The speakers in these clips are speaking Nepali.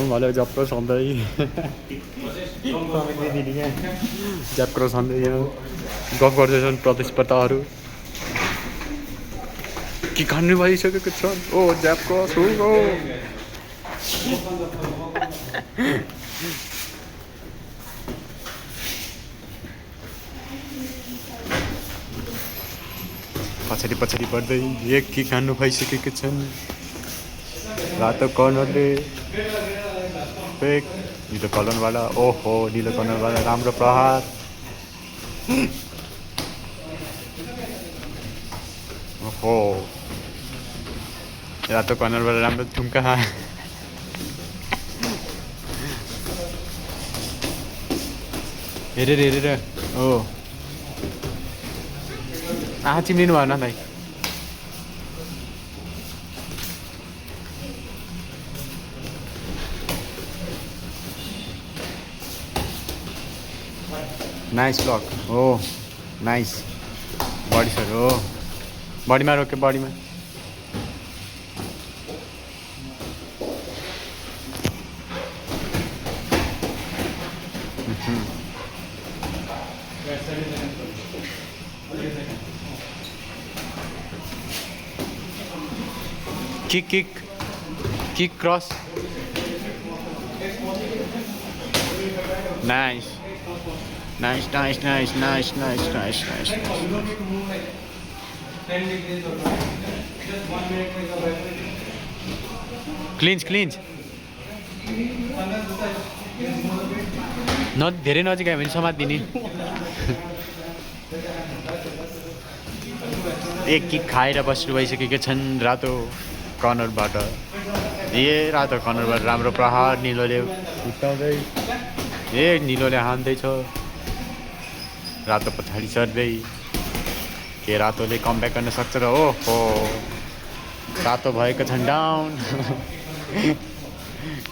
Malo job cross sandai. Job cross sandai yo. गफ गर्दैछन् प्रतिस्पर्धाहरू के खानु भइसकेको छ ओ ज्याप क्रस हो पछाडि पछाडि बढ्दै एक के खानु भइसकेको छन् रातो कर्नरले फेक निलो कर्नरवाला ओहो निलो कर्नरवाला राम्रो प्रहार ओहो रातो कर्नरबाट राम्रो ठुम्का हेरेर हो चिम्लिनु भएन दाइ नाइस ब्लक हो नाइस बडी सर हो बडीमा रोक्यो बडीमा kick cross nice clinch न धेरै नजिक आयो भने समात्दिने एक किक खाएर बस्नु भइसकेको छन् रातो कर्नरबाट रातो कर्नरबाट राम्रो प्रहार निलोले उठाउँदै निलोले हान्दैछ रातो पछाडि सर्दै के रातोले कमब्याक गर्न सक्छ र ओहो रातो भएको छन् डाउन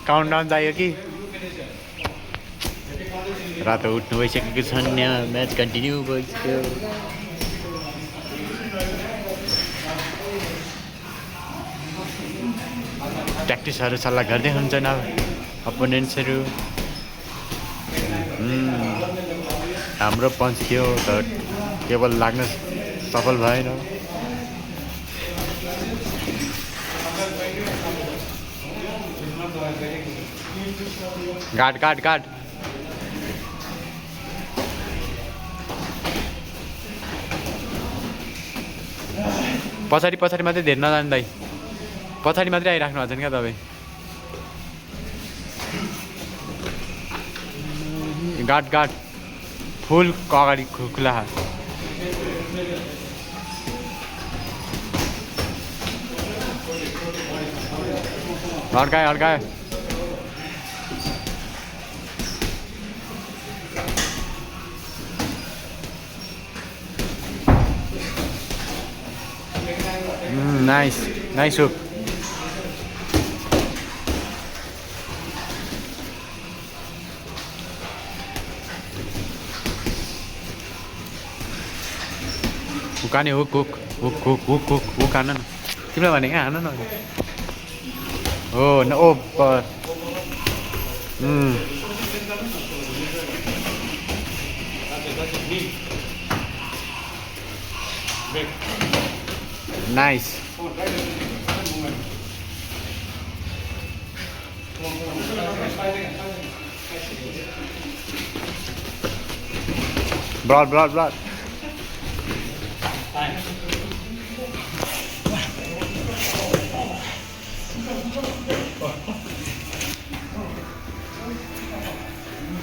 काउन्टडाउन चाहियो कि रातो उठ्नु भइसकेको छन् म्याच कन्टिन्यू भइसक्यो प्र्याक्टिसहरू सल्लाह गर्दै हुन्छन् अपोनेन्ट्सहरू हाम्रो पञ्च थियो तर केवल लाग्न सफल भएन गाड पछाडि मात्रै धेरै नजानु दाइ पछाडि मात्रै आइराख्नु भएको छ नि क्या तपाईँ गाड फुल अगाडि खुला अड्कायो नाइस हुक हुकाने हुक हान न तिमीलाई भने क्या हान न हो न ओ नाइस ब्लड